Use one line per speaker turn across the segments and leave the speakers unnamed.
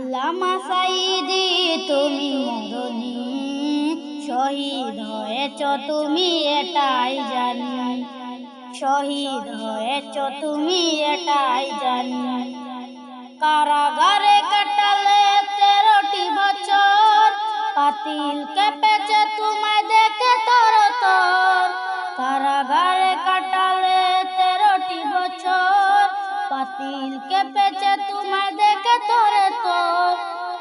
আল্লামা সাঈদী তুমি মরণি, শহীদ হয়েছ তুমি এটাই জানি, শহীদ হয়েছ তুমি এটাই জানি। কারাগারে কাটালে 13টি বছর, পাতিল কেঁপেছে তোমায় দেখে তরতর। কারাগারে কাটালে 13টি বছর, পাতিল কেঁপেছে তোমায় দেখে তরতর।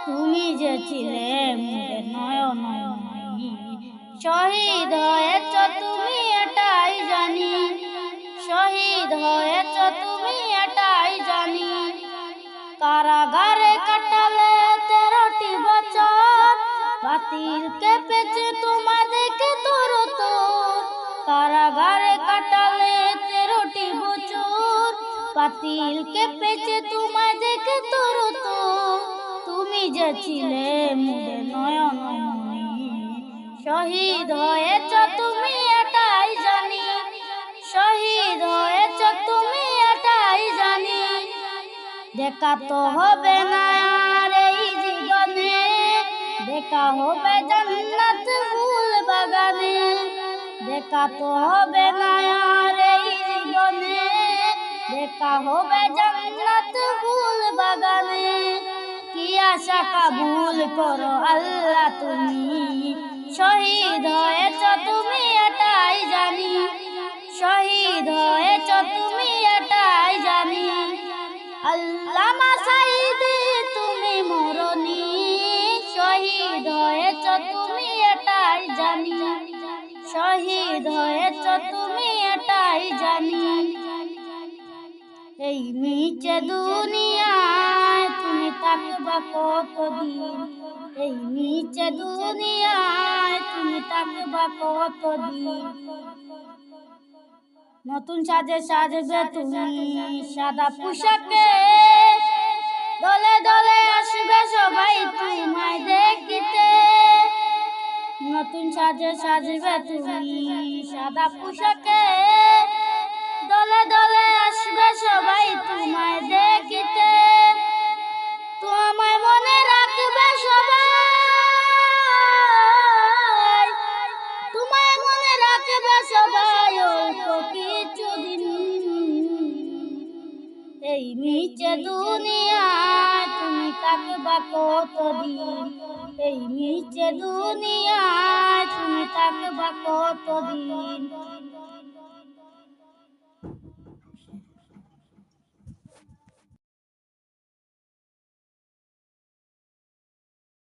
তুমি যে ছিলে মোদের নয়নময়ী, শহীদ হয়েছ তুমি এটাই জানি, শহীদ হয়েছ তুমি এটাই জানি। কারাগারে কাটালে 13টি বছর, পাতিল কেঁপেছে তোমায় দেখে তরতর। কারাগারে কাটালে 13টি বছর, পাতিল কেঁপেছে তোমায় দেখে তরতর। তুমি যে ছিলে মোদের নয়নময়ী, শহীদ হয়েছ তুমি এটাই জানি, শহীদ হয়েছ তুমি এটাই জানি। দেখা তো হবে না আর এই জীবনে, দেখা হবে জান্নাত ফুল বাগানে। দেখা তো হবে না আর এই জীবনে, দেখা হবে জান্নাত ফুল বাগানে। কি আশা কাবুল করো আল্লাহ তুমি, শহীদ হয়েছ তুমি এটাই জানি, শহীদ হয়েছ তুমি এটাই জানি। আল্লামা সাঈদী তুমি মরণি, শহীদ হয়েছ তুমি এটাই জানি, শহীদ হয়েছ তুমি এটাই জানি। এই নিচে দুনিয়ায় তুমি থাকবা কতদিন, এই নিচে দুনিয়ায় তুমি থাকবা কতদিন। নতুন সাজে সাজবে তুমি সাদা পোশাকে, দলে দলে আসবে সবাই তোমায় দেখিতে। নতুন সাজে সাজবে তুমি সাদা পোশাকে, দলে দলে আসবে সবাই তোমায় দেখিতে। তোমায় মনে রাখবে সবাই, তোমায় মনে রাখবে সবাই অল্প কিছুদিন। এই নিচে দুনিয়ায় তুমি থাকবা কতদিন, এই নিচে দুনিয়ায় তুমি থাকবা কতদিন।